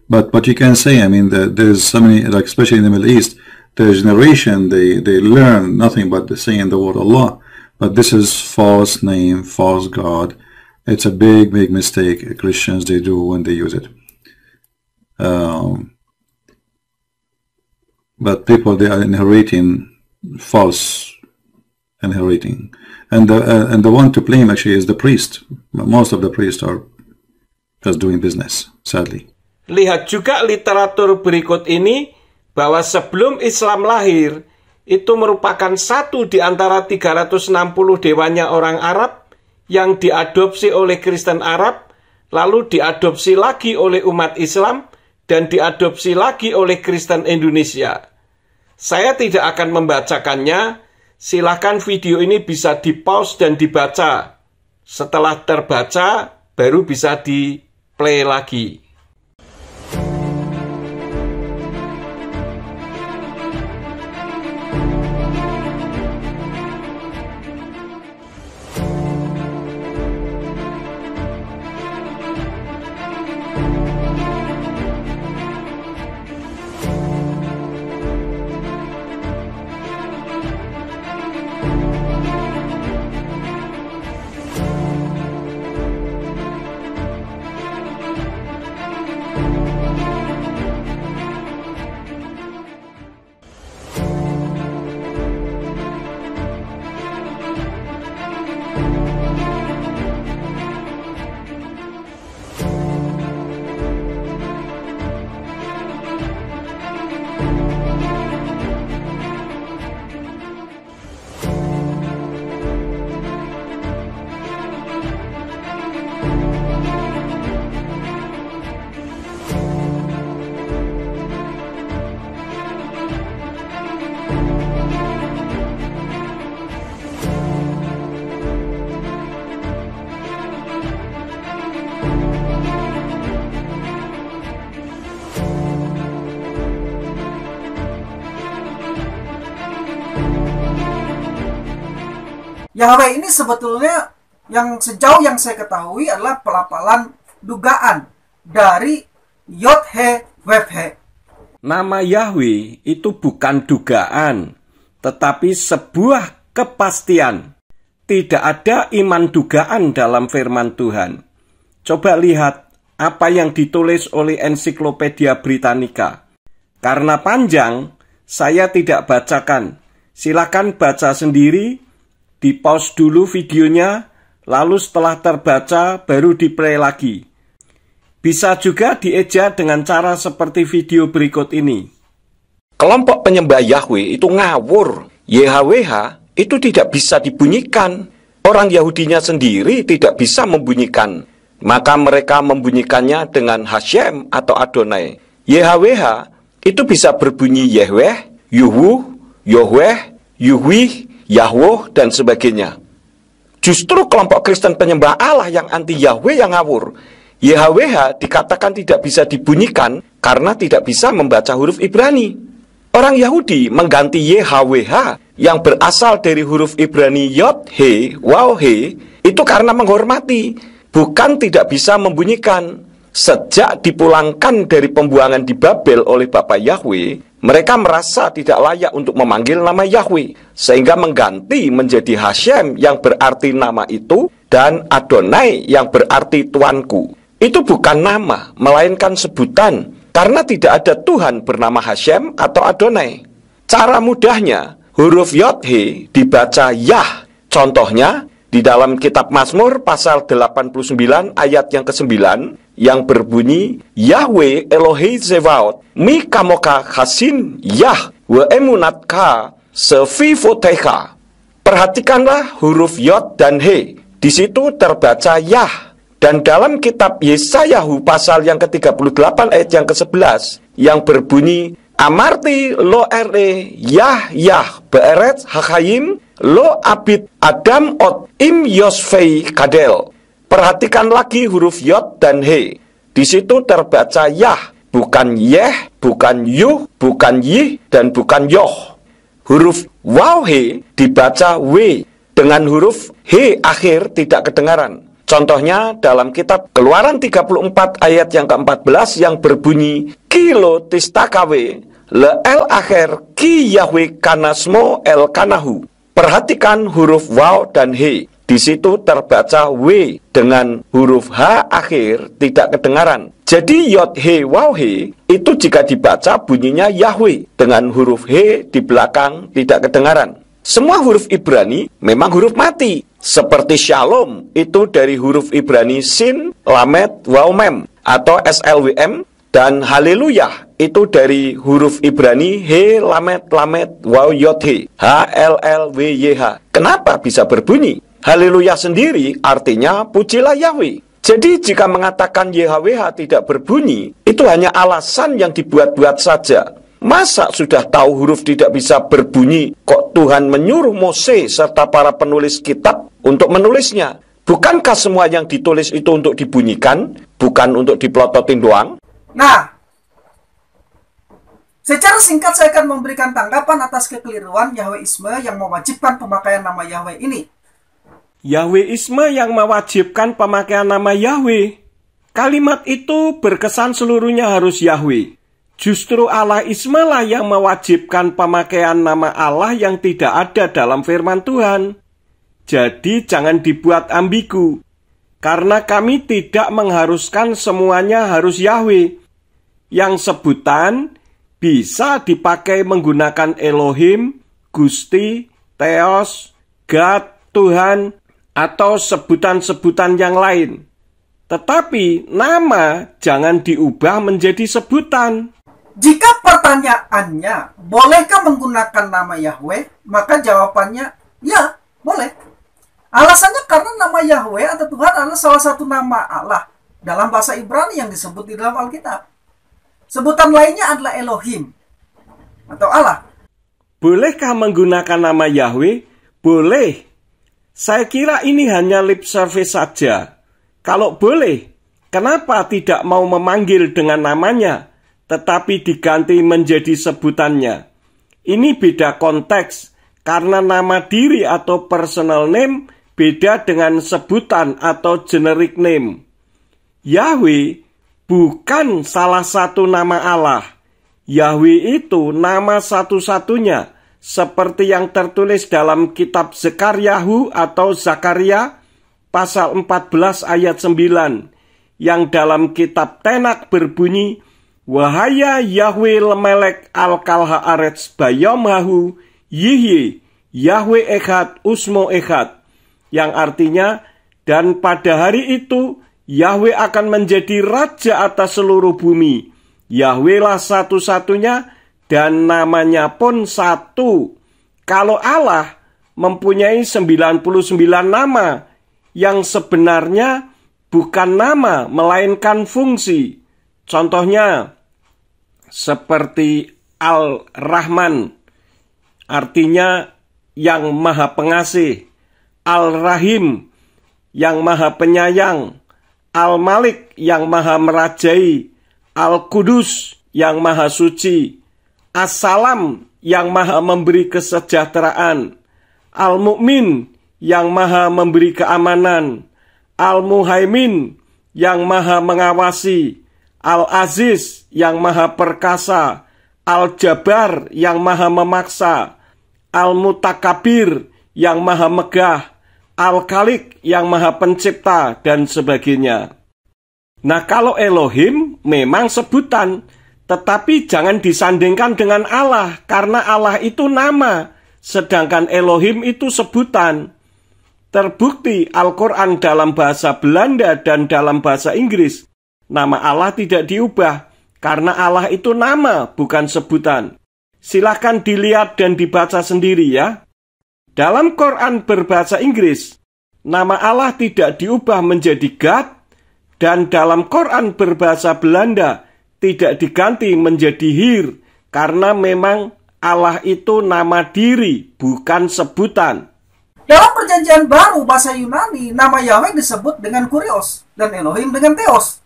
But you can say, I mean, there's so many, like especially in the Middle East, the generation they learn nothing but saying the word Allah. But this is false name, false God. It's a big mistake Christians they do when they use it. But people they are inheriting false inheriting, and the one to blame actually is the priest. Most of the priests are just doing business, sadly.
Lihat juga literatur berikut ini bahwa sebelum Islam lahir itu merupakan satu di antara 360 dewanya orang Arab yang diadopsi oleh Kristen Arab, lalu diadopsi lagi oleh umat Islam, dan diadopsi lagi oleh Kristen Indonesia. Saya tidak akan membacakannya. Silakan video ini bisa di-pause dan dibaca. Setelah terbaca, baru bisa di-play lagi.
Yahweh ini sebetulnya yang sejauh yang saya ketahui adalah pelafalan dugaan dari Yod-He-Web-He.
Nama Yahweh itu bukan dugaan, tetapi sebuah kepastian. Tidak ada iman dugaan dalam firman Tuhan. Coba lihat apa yang ditulis oleh Ensiklopedia Britannica. Karena panjang, saya tidak bacakan. Silakan baca sendiri. Di-pause dulu videonya, lalu setelah terbaca baru di-play lagi. Bisa juga dieja dengan cara seperti video berikut ini.
Kelompok penyembah Yahweh itu ngawur. YHWH itu tidak bisa dibunyikan. Orang Yahudinya sendiri tidak bisa membunyikan. Maka mereka membunyikannya dengan Hashem atau Adonai. YHWH itu bisa berbunyi Yahweh, Yuhu, Yohweh, Yuhwih, Yahweh, dan sebagainya. Justru kelompok Kristen penyembah Allah yang anti Yahweh yang ngawur. YHWH dikatakan tidak bisa dibunyikan karena tidak bisa membaca huruf Ibrani. Orang Yahudi mengganti YHWH yang berasal dari huruf Ibrani Yod, He, Waw, He itu karena menghormati, bukan tidak bisa membunyikan. Sejak dipulangkan dari pembuangan di Babel oleh Bapak Yahweh, mereka merasa tidak layak untuk memanggil nama Yahweh, sehingga mengganti menjadi Hashem yang berarti nama itu, dan Adonai yang berarti Tuanku. Itu bukan nama, melainkan sebutan, karena tidak ada Tuhan bernama Hashem atau Adonai. Cara mudahnya, huruf Yod-He dibaca Yah. Contohnya, di dalam kitab Mazmur pasal 89 ayat yang ke-9, yang berbunyi, Yahweh Elohei Zevaot, mi kamoka hasin Yah, wa emunatka sevivotecha. Perhatikanlah huruf Yod dan He. Di situ terbaca Yah. Dan dalam kitab Yesayahu pasal yang ke-38 ayat yang ke-11, yang berbunyi, Amarti lo ere Yah Yah be'eret hakayim lo abid Adam ot im yosfei kadel. Perhatikan lagi huruf Yod dan He. Di situ terbaca Yah, bukan Yeh, bukan Yuh, bukan Yih, dan bukan Yoh. Huruf Waw He dibaca W. Dengan huruf He akhir tidak kedengaran. Contohnya dalam kitab Keluaran 34 ayat yang ke-14 yang berbunyi, Kilo tistakawe le el akhir ki Yahweh kanasmo el kanahu. Perhatikan huruf Waw dan He. Di situ terbaca W dengan huruf H akhir tidak kedengaran. Jadi Yod He Waw He itu jika dibaca bunyinya Yahweh dengan huruf He di belakang tidak kedengaran. Semua huruf Ibrani memang huruf mati. Seperti Shalom itu dari huruf Ibrani Sin, Lamed, Waw Mem atau SLWM, dan Haleluya itu dari huruf Ibrani He, Lamed, Lamed, Waw Yod He, HLLWYH. Kenapa bisa berbunyi? Haleluya sendiri artinya pujilah Yahweh. Jadi jika mengatakan YHWH tidak berbunyi, itu hanya alasan yang dibuat-buat saja. Masa sudah tahu huruf tidak bisa berbunyi, kok Tuhan menyuruh Mose serta para penulis kitab untuk menulisnya? Bukankah semua yang ditulis itu untuk dibunyikan, bukan untuk dipelototin doang?
Nah, secara singkat saya akan memberikan tanggapan atas kekeliruan Yahweisme yang mewajibkan pemakaian nama Yahweh ini.
Yahweisme yang mewajibkan pemakaian nama Yahweh. Kalimat itu berkesan seluruhnya harus Yahweh. Justru Allahisme lah yang mewajibkan pemakaian nama Allah yang tidak ada dalam firman Tuhan. Jadi jangan dibuat ambigu. Karena kami tidak mengharuskan semuanya harus Yahweh. Yang sebutan bisa dipakai menggunakan Elohim, Gusti, Theos, God, Tuhan, atau sebutan-sebutan yang lain. Tetapi nama jangan diubah menjadi sebutan.
Jika pertanyaannya, bolehkah menggunakan nama Yahweh? Maka jawabannya, ya, boleh. Alasannya karena nama Yahweh atau Tuhan adalah salah satu nama Allah dalam bahasa Ibrani yang disebut di dalam Alkitab. Sebutan lainnya adalah Elohim atau Allah.
Bolehkah menggunakan nama Yahweh? Boleh. Saya kira ini hanya lip service saja. Kalau boleh, kenapa tidak mau memanggil dengan namanya, tetapi diganti menjadi sebutannya? Ini beda konteks, karena nama diri atau personal name beda dengan sebutan atau generic name. Yahweh bukan salah satu nama Allah. Yahweh itu nama satu-satunya, seperti yang tertulis dalam kitab Zekaryahu atau Zakaria pasal 14 ayat 9, yang dalam kitab Tenak berbunyi, Wahaya Yahweh lemelek al-kal haaretz bayom hahu yihye Yahweh echad usmo echad, yang artinya, dan pada hari itu Yahweh akan menjadi raja atas seluruh bumi. Yahweh lah satu-satunya dan namanya pun satu. Kalau Allah mempunyai 99 nama yang sebenarnya bukan nama melainkan fungsi. Contohnya seperti Al-Rahman, artinya yang maha pengasih. Al-Rahim, yang maha penyayang. Al-Malik, yang maha merajai. Al-Kudus, yang maha suci. As-Salam, yang maha memberi kesejahteraan. Al-Mu'min, yang maha memberi keamanan. Al-Muhaimin, yang maha mengawasi. Al-Aziz, yang maha perkasa. Al-Jabbar, yang maha memaksa. Al-Mutakabir, yang maha megah. Al-Khalik, yang maha pencipta, dan sebagainya. Nah, kalau Elohim memang sebutan, tetapi jangan disandingkan dengan Allah, karena Allah itu nama, sedangkan Elohim itu sebutan. Terbukti Al-Quran dalam bahasa Belanda dan dalam bahasa Inggris, nama Allah tidak diubah, karena Allah itu nama, bukan sebutan. Silahkan dilihat dan dibaca sendiri ya. Dalam Quran berbahasa Inggris, nama Allah tidak diubah menjadi God, dan dalam Quran berbahasa Belanda tidak diganti menjadi Hir, karena memang Allah itu nama diri, bukan sebutan.
Dalam perjanjian baru bahasa Yunani, nama Yahweh disebut dengan Kurios dan Elohim dengan Theos.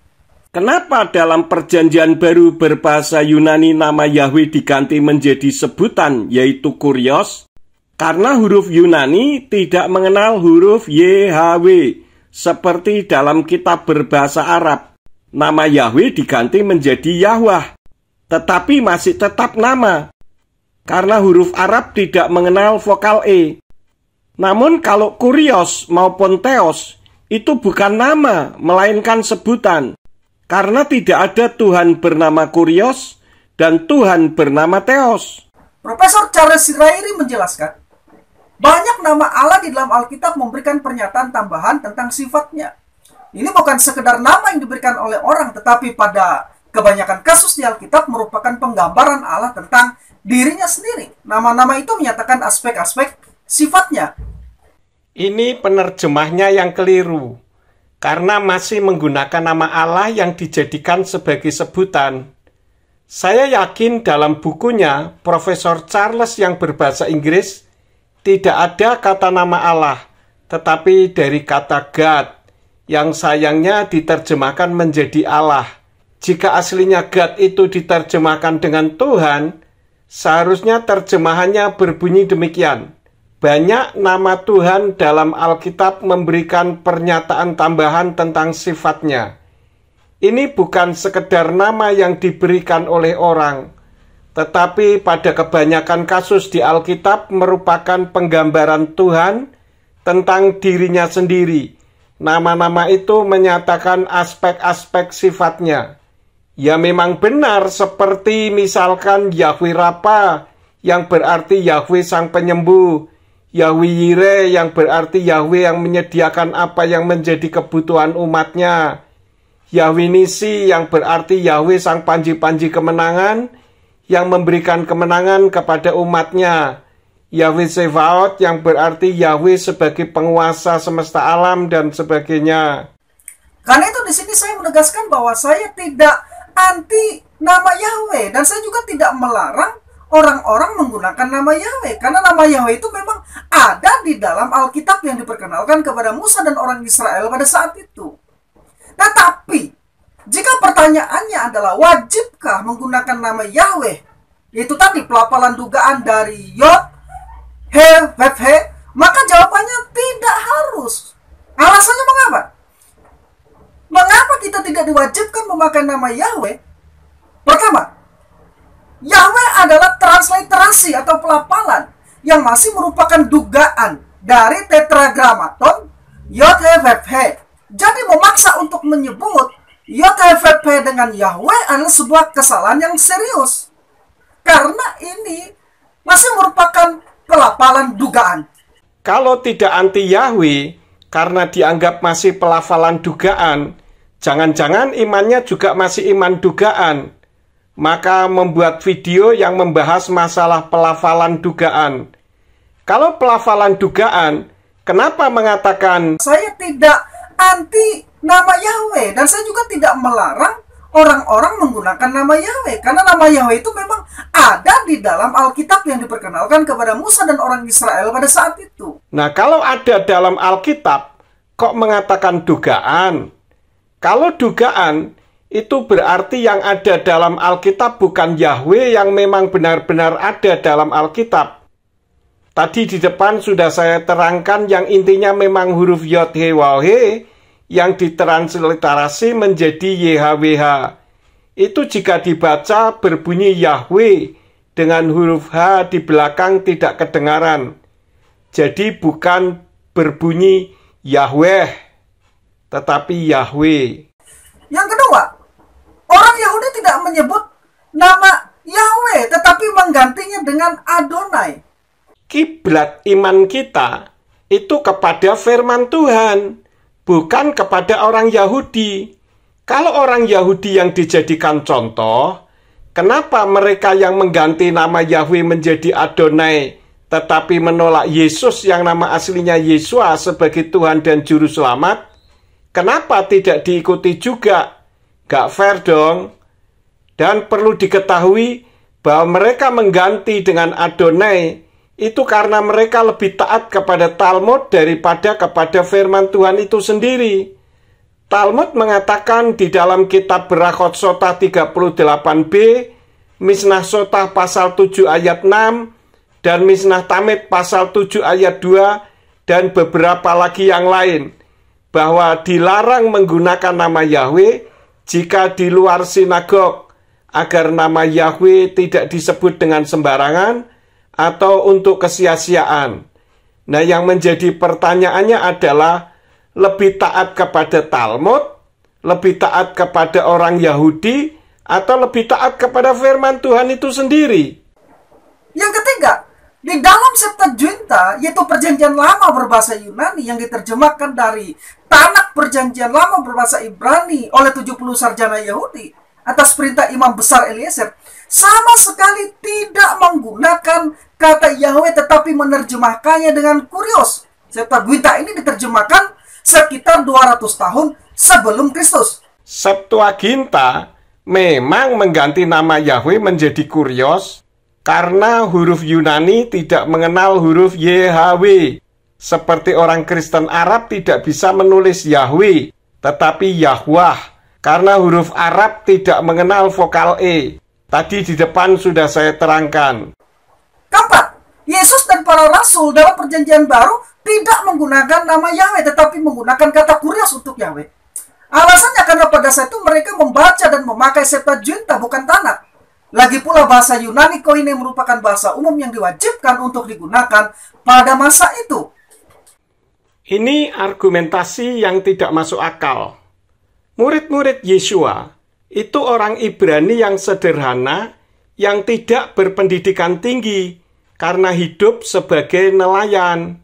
Kenapa dalam perjanjian baru berbahasa Yunani nama Yahweh diganti menjadi sebutan, yaitu Kurios? Karena huruf Yunani tidak mengenal huruf YHWH, seperti dalam kitab berbahasa Arab. Nama Yahweh diganti menjadi Yahwah, tetapi masih tetap nama, karena huruf Arab tidak mengenal vokal E. Namun kalau Kurios maupun Theos, itu bukan nama, melainkan sebutan, karena tidak ada Tuhan bernama Kurios dan Tuhan bernama Theos.
Profesor Charles Sirairi menjelaskan, banyak nama Allah di dalam Alkitab memberikan pernyataan tambahan tentang sifatnya. Ini bukan sekedar nama yang diberikan oleh orang, tetapi pada kebanyakan kasus di Alkitab merupakan penggambaran Allah tentang dirinya sendiri. Nama-nama itu menyatakan aspek-aspek sifatnya.
Ini penerjemahnya yang keliru, karena masih menggunakan nama Allah yang dijadikan sebagai sebutan. Saya yakin dalam bukunya, Profesor Charles yang berbahasa Inggris, tidak ada kata nama Allah, tetapi dari kata God, yang sayangnya diterjemahkan menjadi Allah. Jika aslinya God itu diterjemahkan dengan Tuhan, seharusnya terjemahannya berbunyi demikian. Banyak nama Tuhan dalam Alkitab memberikan pernyataan tambahan tentang sifatnya. Ini bukan sekedar nama yang diberikan oleh orang, tetapi pada kebanyakan kasus di Alkitab merupakan penggambaran Tuhan tentang dirinya sendiri. Nama-nama itu menyatakan aspek-aspek sifatnya. Ya memang benar, seperti misalkan Yahweh Rapa yang berarti Yahweh Sang Penyembuh, Yahweh Yireh yang berarti Yahweh yang menyediakan apa yang menjadi kebutuhan umatnya, Yahweh Nisi yang berarti Yahweh Sang Panji-Panji Kemenangan yang memberikan kemenangan kepada umatnya, Yahweh Sevaot yang berarti Yahweh sebagai penguasa semesta alam dan sebagainya.
Karena itu di sini saya menegaskan bahwa saya tidak anti nama Yahweh, dan saya juga tidak melarang orang-orang menggunakan nama Yahweh, karena nama Yahweh itu memang ada di dalam Alkitab yang diperkenalkan kepada Musa dan orang Israel pada saat itu. Tetapi jika pertanyaannya adalah wajibkah menggunakan nama Yahweh, itu tadi pelafalan dugaan dari Yod, He, Vep, He, maka jawabannya tidak harus. Alasannya mengapa? Mengapa kita tidak diwajibkan memakai nama Yahweh? Pertama, Yahweh adalah transliterasi atau pelafalan yang masih merupakan dugaan dari tetragramaton Yod He Vep He. Jadi memaksa untuk menyebut Yod He Vep He dengan Yahweh adalah sebuah kesalahan yang serius, karena ini masih merupakan pelafalan dugaan.
Kalau tidak anti Yahweh karena dianggap masih pelafalan dugaan, jangan-jangan imannya juga masih iman dugaan. Maka membuat video yang membahas masalah pelafalan dugaan. Kalau pelafalan dugaan, kenapa mengatakan
saya tidak anti nama Yahweh, dan saya juga tidak melarang orang-orang menggunakan nama Yahweh, karena nama Yahweh itu memang ada di dalam Alkitab yang diperkenalkan kepada Musa dan orang Israel pada saat itu.
Nah, kalau ada dalam Alkitab, kok mengatakan dugaan? Kalau dugaan, itu berarti yang ada dalam Alkitab bukan Yahweh yang memang benar-benar ada dalam Alkitab. Tadi di depan sudah saya terangkan yang intinya memang huruf Yod He Waw He yang ditransliterasi menjadi YHWH. Itu jika dibaca berbunyi Yahweh dengan huruf H di belakang tidak kedengaran. Jadi bukan berbunyi Yahweh, tetapi Yahweh.
Yang kedua, orang Yahudi tidak menyebut nama Yahweh, tetapi menggantinya dengan Adonai.
Kiblat iman kita itu kepada firman Tuhan, bukan kepada orang Yahudi. Kalau orang Yahudi yang dijadikan contoh, kenapa mereka yang mengganti nama Yahweh menjadi Adonai, tetapi menolak Yesus yang nama aslinya Yesua sebagai Tuhan dan Juru Selamat? Kenapa tidak diikuti juga? Gak fair dong. Dan perlu diketahui bahwa mereka mengganti dengan Adonai itu karena mereka lebih taat kepada Talmud daripada kepada firman Tuhan itu sendiri. Talmud mengatakan di dalam kitab Berachot Sotah 38b, Mishnah Sotah pasal 7 ayat 6, dan Mishnah Tamid pasal 7 ayat 2, dan beberapa lagi yang lain, bahwa dilarang menggunakan nama Yahweh jika di luar sinagog, agar nama Yahweh tidak disebut dengan sembarangan atau untuk kesia-siaan. Nah, yang menjadi pertanyaannya adalah lebih taat kepada Talmud, lebih taat kepada orang Yahudi, atau lebih taat kepada firman Tuhan itu sendiri?
Yang ketiga, di dalam Septuaginta, yaitu perjanjian lama berbahasa Yunani yang diterjemahkan dari Tanakh perjanjian lama berbahasa Ibrani oleh 70 sarjana Yahudi atas perintah Imam Besar Eliezer, sama sekali tidak menggunakan kata Yahweh, tetapi menerjemahkannya dengan kurios, Septuaginta ini diterjemahkan sekitar 200 tahun sebelum Kristus.
Septuaginta memang mengganti nama Yahweh menjadi Kurios karena huruf Yunani tidak mengenal huruf YHWH. Seperti orang Kristen Arab tidak bisa menulis Yahweh, tetapi Yahwah, karena huruf Arab tidak mengenal vokal E. Tadi di depan sudah saya terangkan.
Keempat, Yesus dan para rasul dalam perjanjian baru tidak menggunakan nama Yahweh, tetapi menggunakan kata Kurios untuk Yahweh. Alasannya karena pada saat itu mereka membaca dan memakai Septuaginta, bukan Tanakh. Lagi pula bahasa Yunani Koine merupakan bahasa umum yang diwajibkan untuk digunakan pada masa itu.
Ini argumentasi yang tidak masuk akal. Murid-murid Yesua itu orang Ibrani yang sederhana, yang tidak berpendidikan tinggi, karena hidup sebagai nelayan.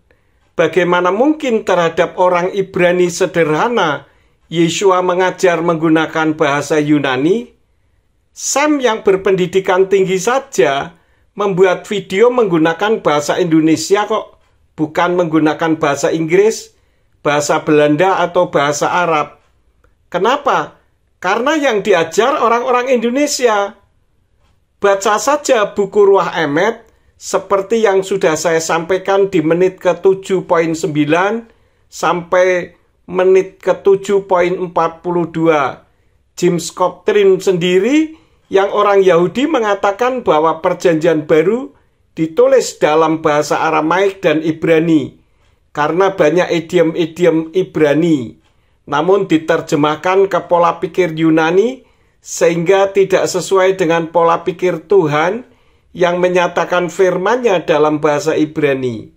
Bagaimana mungkin terhadap orang Ibrani sederhana, Yesua mengajar menggunakan bahasa Yunani? Sam yang berpendidikan tinggi saja membuat video menggunakan bahasa Indonesia kok. Bukan menggunakan bahasa Inggris, bahasa Belanda, atau bahasa Arab. Kenapa? Karena yang diajar orang-orang Indonesia. Baca saja buku Ruah Emet, seperti yang sudah saya sampaikan di menit ke-7.9 sampai menit ke-7.42. James Cochrane sendiri, yang orang Yahudi mengatakan bahwa perjanjian baru ditulis dalam bahasa Aramaik dan Ibrani, karena banyak idiom-idiom Ibrani, namun diterjemahkan ke pola pikir Yunani, sehingga tidak sesuai dengan pola pikir Tuhan yang menyatakan firman-Nya dalam bahasa Ibrani.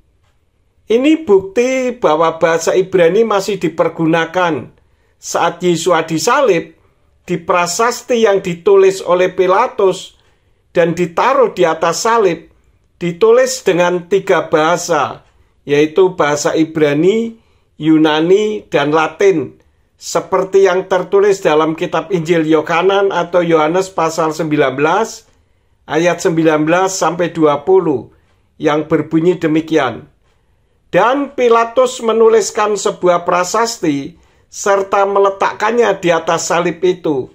Ini bukti bahwa bahasa Ibrani masih dipergunakan saat Yesua disalib, di prasasti yang ditulis oleh Pilatus dan ditaruh di atas salib, ditulis dengan 3 bahasa, yaitu bahasa Ibrani, Yunani, dan Latin, seperti yang tertulis dalam kitab Injil Yohanan atau Yohanes pasal 19, ayat 19-20, yang berbunyi demikian. Dan Pilatus menuliskan sebuah prasasti, serta meletakkannya di atas salib itu.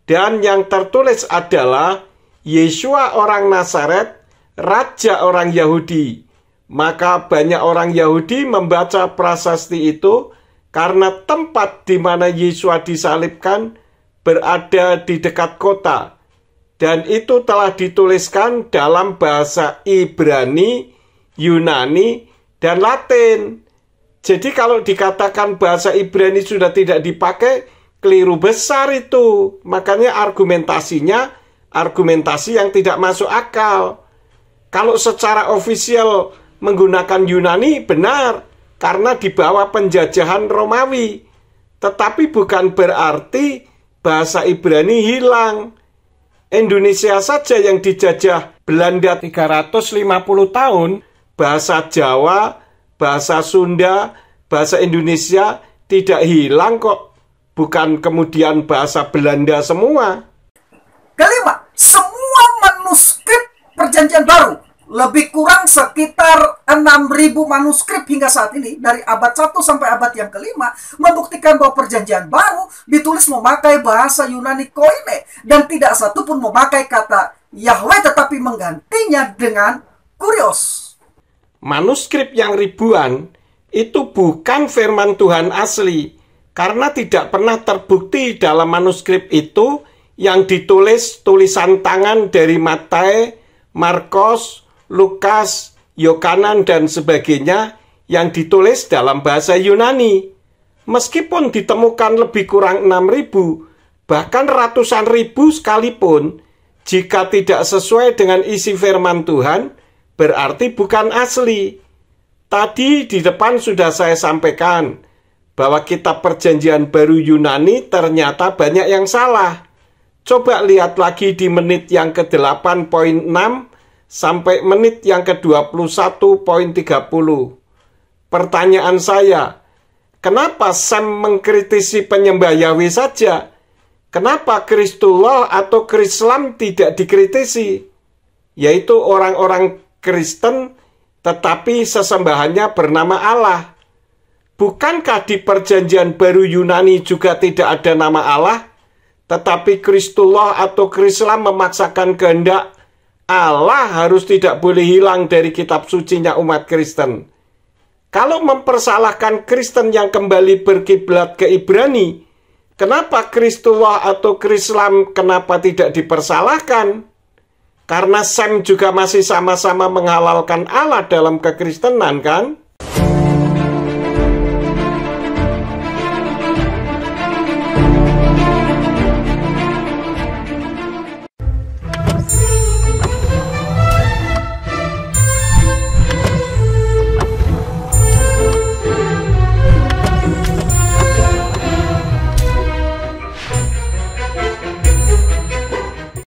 Dan yang tertulis adalah Yesua orang Nazaret, Raja orang Yahudi. Maka banyak orang Yahudi membaca prasasti itu karena tempat di mana Yesua disalibkan berada di dekat kota. Dan itu telah dituliskan dalam bahasa Ibrani, Yunani, dan Latin. Jadi kalau dikatakan bahasa Ibrani sudah tidak dipakai, keliru besar itu. Makanya argumentasinya argumentasi yang tidak masuk akal. Kalau secara ofisial menggunakan Yunani benar, karena di bawah penjajahan Romawi. Tetapi bukan berarti bahasa Ibrani hilang. Indonesia saja yang dijajah Belanda 350 tahun, bahasa Jawa, bahasa Sunda, bahasa Indonesia tidak hilang kok. Bukan kemudian bahasa Belanda semua.
Kelima, semua manuskrip perjanjian baru, lebih kurang sekitar 6.000 manuskrip hingga saat ini, dari abad 1 sampai abad yang kelima, membuktikan bahwa perjanjian baru ditulis memakai bahasa Yunani Koine, dan tidak satu pun memakai kata Yahweh, tetapi menggantinya dengan Kurios.
Manuskrip yang ribuan itu bukan firman Tuhan asli, karena tidak pernah terbukti dalam manuskrip itu yang ditulis tulisan tangan dari Matius, Markus, Lukas, Yohanan, dan sebagainya yang ditulis dalam bahasa Yunani. Meskipun ditemukan lebih kurang 6.000, bahkan ratusan ribu sekalipun, jika tidak sesuai dengan isi firman Tuhan, berarti bukan asli. Tadi di depan sudah saya sampaikan bahwa kitab perjanjian baru Yunani ternyata banyak yang salah. Coba lihat lagi di menit yang ke-8.6 sampai menit yang ke-21.30. Pertanyaan saya, kenapa Sam mengkritisi penyembah Yahweh saja? Kenapa Kristullah atau Krislam tidak dikritisi? Yaitu orang-orang Kristen tetapi sesembahannya bernama Allah. Bukankah di perjanjian baru Yunani juga tidak ada nama Allah, tetapi Kristullah atau Krislam memaksakan kehendak Allah harus tidak boleh hilang dari kitab sucinya umat Kristen. Kalau mempersalahkan Kristen yang kembali berkiblat ke Ibrani, kenapa Kristullah atau Krislam kenapa tidak dipersalahkan? Karena Sem juga masih sama-sama menghalalkan Allah dalam kekristenan, kan?